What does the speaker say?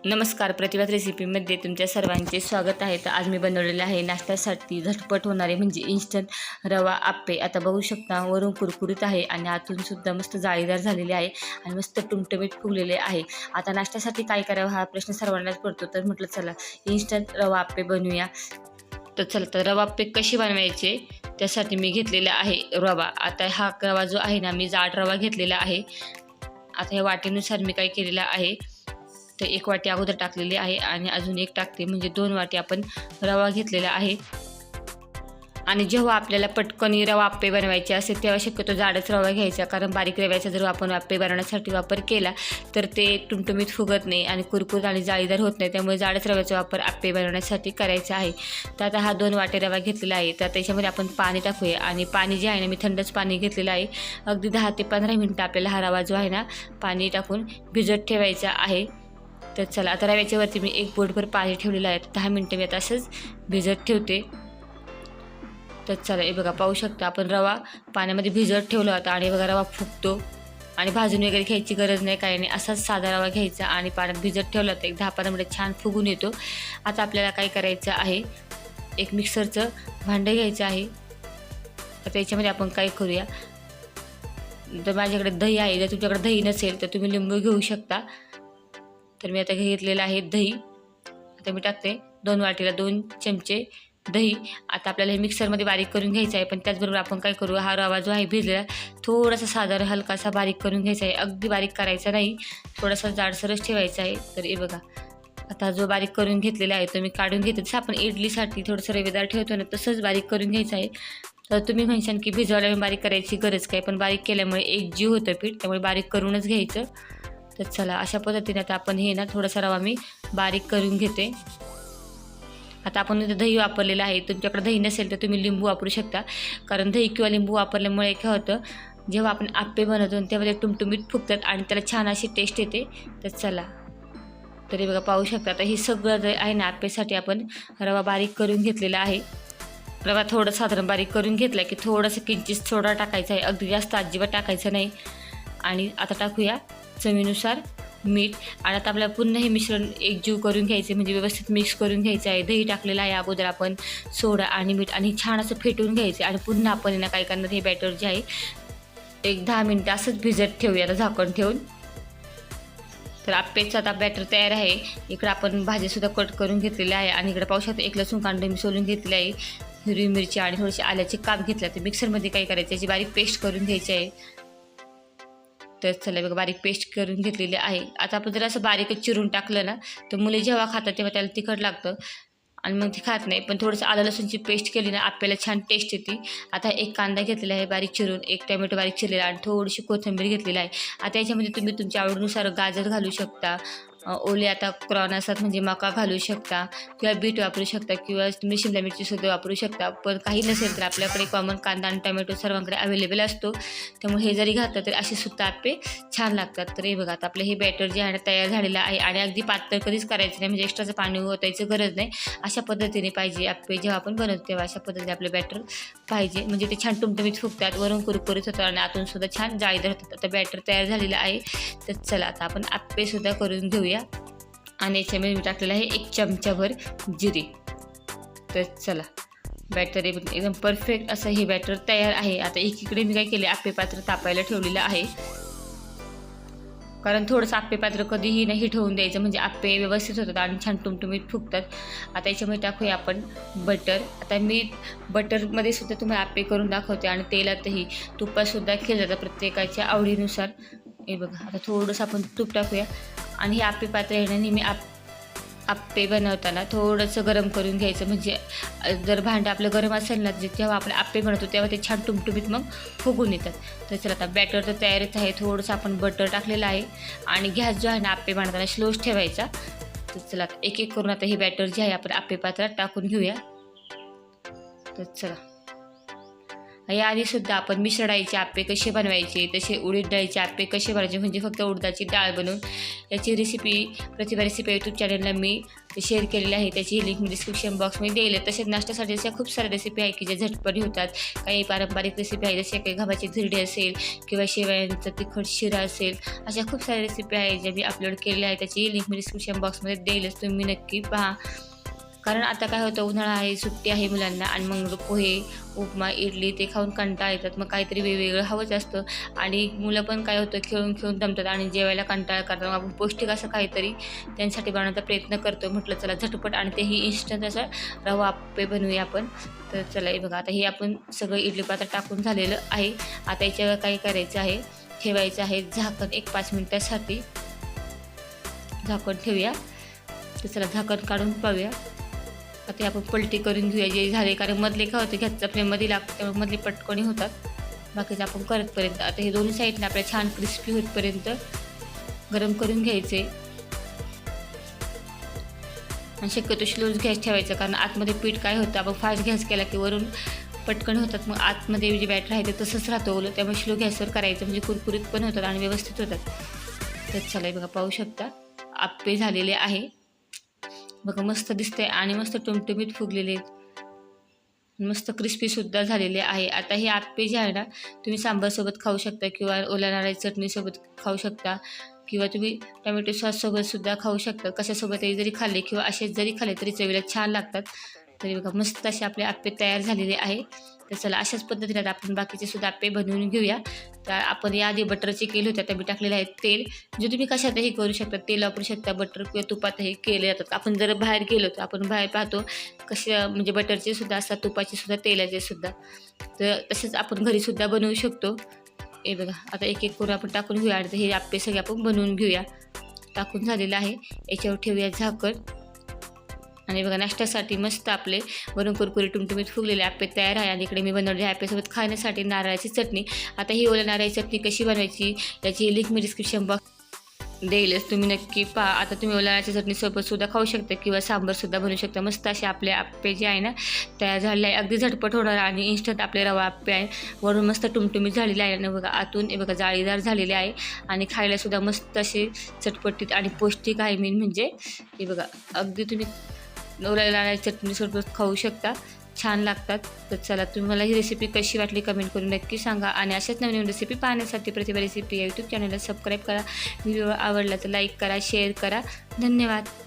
नमस्कार, प्रतिभात रेसिपीमध्ये तुमच्या सर्वांचे स्वागत आहे. तर आज मी बनवलेले आहे नाश्त्यासाठी झटपट होणारे म्हणजे इन्स्टंट रवा आप्पे. आता बघू शकता वरून कुरकुरीत आहे आणि आतून सुद्धा मस्त जाळीदार झालेले आहे आणि मस्त टुमटुमीत फुगलेले आहे. आता नाश्त्यासाठी काय करावं हा प्रश्न सर्वांनाच पडतो, तर म्हटलं चला इन्स्टंट रवा आप्पे बनवूया. तर चला, तर रवा आप्पे कसे बनवायचे त्यासाठी मी घेतलेला आहे रवा. आता हा रवा जो आहे ना, मी जाड रवा घेतलेला आहे. आता या वाटीनुसार मी काय केलेलं आहे, तर 1 वाटी अगोदर टाकलेली आहे आणि अजून 1 टाकते, म्हणजे 2 वाटी आपण रवा घेतलेला आहे. आणि जेव्हा आपल्याला पटकन रवा आप्पे बनवायचे असेल तेव्हा शक्यतो जाडच रवा घ्यायचा, कारण बारीक रव्याचा जर आपण आप्पे बनवण्यासाठी वापर केला तर ते टुमटुमीत फुगत नाही आणि कुरकुरीत आणि जाळीदार होत नाही. त्यामुळे जाडच रव्याचा वापर आप्पे बनवण्यासाठी करायचा आहे. तर आता हा 2 वाटी रवा घेतलेला आहे. तर त्याच्यामध्ये आपण पाणी टाकूया आणि पाणी जे आहे ना, मी थंडच पाणी घेतलेलं आहे. अगदी 10 ते 15 मिनटं आपल्याला हा रवा जो आहे ना पाणी टाकून भिजत ठेवायचा आहे. तर चला, आता रव्याच्यावरती मी 1 बोटभर पाणी ठेवलेलं आहे. 10 मिनटं मी आता असंच भिजत ठेवते. तर चला, हे बघा पाहू शकता आपण रवा पाण्यामध्ये भिजत ठेवला होता आणि बघा रवा फुगतो आणि भाजून वगैरे घ्यायची गरज नाही, काही नाही. असाच साधा रवा घ्यायचा आणि पाण्यात भिजत ठेवला होता. एक 10-15 मिनिटं छान फुगून येतो. आता आपल्याला काय करायचं आहे, एक मिक्सरचं भांडं घ्यायचं आहे. तर त्याच्यामध्ये आपण काय करूया, तर माझ्याकडे दही आहे. जर तुमच्याकडे दही नसेल तर तुम्ही लिंबू घेऊ शकता. तर मी आता घेतलेलं आहे दही. आता मी टाकते 2 वाटीला 2 चमचे दही. आता आपल्याला हे मिक्सरमध्ये बारीक करून घ्यायचं आहे, पण त्याचबरोबर आपण काय करू, हा रवा जो आहे भिजलेला थोडासा साधारण हलकासा बारीक करून घ्यायचा आहे. अगदी बारीक करायचा नाही, थोडासा जाडसरच ठेवायचा आहे. तर हे बघा, आता जो बारीक करून घेतलेला आहे तो मी काढून घेते. जसं आपण इडलीसाठी थोडंसं रवेदार ठेवतो ना, तसंच बारीक करून घ्यायचं आहे. तर तुम्ही म्हणशाल की भिजवायला बारीक करायची गरज काय, पण बारीक केल्यामुळे एकजीव होतं पीठ, त्यामुळे बारीक करूनच घ्यायचं. तर चला, अशा पद्धतीने आता आपण हे ना थोडासा रवा मी बारीक करून घेते. आता आपण इथे दही वापरलेलं आहे. तुमच्याकडे दही नसेल तर तुम्ही लिंबू वापरू शकता, कारण दही किंवा लिंबू वापरल्यामुळे काय होतं, जेव्हा आपण आप्पे बनवतो तेव्हा ते टुमटुमीत फुगतात आणि त्याला छान अशी टेस्ट येते. तर चला, तरी बघा पाहू शकता. आता हे सगळं जे आहे ना आप्पेसाठी आपण रवा बारीक करून घेतलेला आहे. रवा थोडं साधारण बारीक करून घेतला की थोडंसं किंचित सोडा टाकायचा आहे, अगदी जास्त अजिबात टाकायचं नाही. आणि आता टाकूया चवीनुसार मीठ. आणि आता आपल्याला पुन्हा हे मिश्रण एकजीव करून घ्यायचे, म्हणजे व्यवस्थित मिक्स करून घ्यायचं आहे. दही टाकलेलं आहे अगोदर आपण, सोडा आणि मीठ, आणि छान असं फेटून घ्यायचं. आणि पुन्हा आपण काय करणार, हे बॅटर जे आहे एक 10 मिनटं असंच भिजत ठेवूया आता झाकण ठेवून. तर आप्पेचं आता बॅटर तयार आहे. इकडं आपण भाजीसुद्धा कट करून घेतलेली आहे आणि इकडे पाहू शकता 1 लसूण कांडे मी सोलून घेतले आहे, हिरवी मिरची आणि थोडीशी आल्याचे काप घेतले. तर मिक्सरमध्ये काय करायचं, याची बारीक पेस्ट करून घ्यायची आहे. तर चला बघा, बारीक पेस्ट करून घेतलेली आहे. आता आपण जर असं बारीकच चिरून टाकलं ना, तर मुले जेव्हा खातात तेव्हा त्याला तिखट लागतं आणि मग ती खात नाही. पण थोडंसं आलं लसूणची पेस्ट केली ना, आपल्याला छान टेस्ट येते. आता 1 कांदा घेतलेला आहे बारीक चिरून, 1 टोमॅटो बारीक चिरलेला आणि थोडीशी कोथिंबीर घेतलेली आहे. आता याच्यामध्ये तुम्ही तुमच्या आवडीनुसार गाजर घालू शकता, ओले आता क्रॉन असतात म्हणजे मका घालू शकता, किंवा बीट वापरू शकता, किंवा तुम्ही शिमला मिरचीसुद्धा वापरू शकता. पण काही नसेल तर आपल्याकडे कॉमन कांदा आणि टोमॅटो सर्वांकडे अवेलेबल असतो, त्यामुळे हे जरी घातलं तरी असे सुद्धा आप्पे छान लागतात. तर हे बघा, आता आपलं हे बॅटर जे आहे तयार झालेलं आहे. आणि अगदी पातळ कधीच करायचं नाही, म्हणजे एक्स्ट्राचं पाणी ओतायचं गरज नाही. अशा पद्धतीने पाहिजे आप्पे जेव्हा आपण बनवतो तेव्हा अशा पद्धतीने आपलं बॅटर पाहिजे, म्हणजे ते छान टुमटुमीत फुगतात, वरून कुरकुरीत होतात आणि आतून सुद्धा छान जाळीदार होतात. आता बॅटर तयार झालेलं आहे. तर चला, आता आपण आप्पेसुद्धा करून घेऊया. आणि याच्यामध्ये मी टाकलेलं आहे 1 चमचाभर जिरे. तर चला, बॅटर एकदम परफेक्ट असं हे बॅटर तयार आहे. आता एकीकडे मी काय केले, आप्पे पात्र तापायला ठेवलेलं आहे, कारण थोडंसं आप्पे पात्र कधीही नाही ठेवून द्यायचं, म्हणजे आप्पे व्यवस्थित होतात आणि छान टुमटुमीत फुगतात. आता याच्यामध्ये टाकूया आपण बटर. आता मी बटरमध्ये सुद्धा तुम्हाला आप्पे करून दाखवते आणि तेलातही, तुपातसुद्धा केलं जातं प्रत्येकाच्या आवडीनुसार. हे बघा, आता थोडंसं आपण तूप टाकूया. आणि हे आप्पे पात्र आहे ना, नेहमी आप्पे बनवताना थोडंसं गरम करून घ्यायचं, म्हणजे जर भांडं आपलं गरम असेल ना, जेव्हा आपण आप्पे बनवतो तेव्हा ते छान टुमटुमीत मग फुगून येतात. तर चला, आता बॅटर तर तयारच आहे. थोडंसं आपण बटर टाकलेलं आहे आणि गॅस जो आहे ना आप्पे बनवताना स्लोच ठेवायचा. तर चला, आता एक एक करून आता हे बॅटर जे आहे आपण आप्पे पात्रात टाकून घेऊया. तर चला, याआधीसुद्धा आपण मिश्र डाळीचे आप्पे कसे बनवायचे, तसे उडीद डाळीचे आप्पे कसे बनवायचे म्हणजे फक्त उडदाची डाळ बनवून, याची रेसिपी प्रतिभा रेसिपी यूट्यूब चॅनलला मी शेअर केलेली आहे. त्याची लिंक मी डिस्क्रिप्शन बॉक्समध्ये देईल. तसेच नाश्त्यासाठी अशा खूप साऱ्या रेसिपी आहे की ज्या झटपट होतात. काही पारंपरिक रेसिपी आहे जसे काही गव्हाची धिरडे असेल किंवा शेवयांचा तिखट शिरा असेल, अशा खूप साऱ्या रेसिपी आहेत ज्या मी अपलोड केलेल्या आहे. त्याची लिंक मी डिस्क्रिप्शन बॉक्समध्ये देईलच, तुम्ही नक्की पहा. कारण आता काय होतं, उन्हाळा आहे, सुट्टी आहे मुलांना आणि मग पोहे, उपमा, इडली ते खाऊन कंटाळा येतात. मग काहीतरी वेगवेगळं हवंच असतं आणि मुलं पण काय होतं खेळून खेळून दमतात आणि जेवायला कंटाळा करतात. मग आपण पौष्टिक असं काहीतरी त्यांच्यासाठी बनवण्याचा प्रयत्न करतो. म्हटलं चला झटपट आणि तेही इन्स्टंट असं रवा आप्पे बनवूया आपण. तर चला हे बघा, आता हे आपण सगळं इडली पात्रात टाकून झालेलं आहे. आता याच्यावर काय करायचं आहे, ठेवायचं आहे झाकण 1-5 मिनिटासाठी. झाकण ठेवूया. तर चला झाकण काढून पाहूया. आता आपण पलटी करून घेऊया जे झाले, कारण मधले काय होते गॅसच्या फ्लेममध्ये लागतं त्यामुळे मधले पटकणी होतात. बाकीचं आपण करतपर्यंत आता हे दोन्ही साईडने आपल्याला छान क्रिस्पी होतपर्यंत गरम करून घ्यायचे आणि शक्यतो स्लोच गॅस ठेवायचा, कारण आतमध्ये पीठ काय होतं, आपण फास्ट गॅस केला की वरून पटकन होतात, मग आतमध्ये जे बॅटर आहे ते तसंच राहतं ओलं. त्यामुळे स्लो गॅसवर करायचं म्हणजे कुरकुरीत पण होतात आणि व्यवस्थित होतात. तर चला बघा, पाहू शकता आप्पे झालेले आहे बघा, मस्त दिसते आणि मस्त टुमटुमीत फुगलेले आहेत, मस्त क्रिस्पीसुद्धा झालेले आहे. आता हे आप्पे जे आहे ना, तुम्ही सांबारसोबत खाऊ शकता किंवा ओल्या नारळाची चटणीसोबत खाऊ शकता किंवा तुम्ही टोमॅटो सॉससोबतसुद्धा खाऊ शकता. कशासोबतही जरी खाल्ले किंवा असेच जरी खाल्ले तरी चवीला छान लागतात. तरी बघा मस्त असे आपले आप्पे तयार झालेले आहे. तर चला अशाच पद्धतीने आपण बाकीचे सुद्धा आप्पे बनवून घेऊया. तर आपण याआधी बटरचे केले होते, आता मी टाकलेले आहेत तेल. जे तुम्ही कशातही करू शकता, तेल वापरू शकता, बटर किंवा तुपातही केले जातात. आपण जर बाहेर गेलो तर आपण बाहेर पाहतो कसे म्हणजे बटरचे सुद्धा असतात, तुपाचे सुद्धा, तेलाचे सुद्धा. तर तसेच आपण घरीसुद्धा बनवू शकतो. हे बघा, आता एक एक करून आपण टाकून घेऊया आणि हे आप्पे सगळे आपण बनवून घेऊया. टाकून झालेलं आहे, याच्यावर ठेवूया झाकण आणि बघा नाश्त्यासाठी मस्त आपले वरून कुरकुरी टुमटुमीत फुगलेले आप्पे तयार आहे. आणि इकडे मी बनवलेले आप्यासोबत खाण्यासाठी नारळाची चटणी. आता ही ओल्या नारळाची चटणी कशी बनवायची याची लिंक मी डिस्क्रिप्शन बॉक्स देईलच, तुम्ही नक्की पहा. आता तुम्ही ओल्या नारळाच्या चटणीसोबतसुद्धा खाऊ शकता किंवा सांबारसुद्धा बनवू शकता. मस्त असे आपले आप्पे जे आहे ना तयार झालेले आहे, अगदी झटपट होणार आणि इन्स्टंट आपले रवा आप्पे आहे. वरून मस्त टुमटुमीत झालेले आहे ना बघा, आतून हे बघा जाळीदार झालेले आहे आणि खायलासुद्धा मस्त असे चटपटीत आणि पौष्टिक आहे. मेन म्हणजे हे बघा, अगदी तुम्ही ओल्या नारळाच्या चटणीसोबत खाऊ शकता, छान लागतात. तर चला तुम्हाला ही रेसिपी कशी वाटली कमेंट करून नक्की सांगा आणि अशाच नवीन रेसिपी पाहण्यासाठी प्रतिभा रेसिपी या यूट्यूब चॅनलला सबस्क्राईब करा. व्हिडिओ आवडला तर लाईक करा, शेअर करा. धन्यवाद.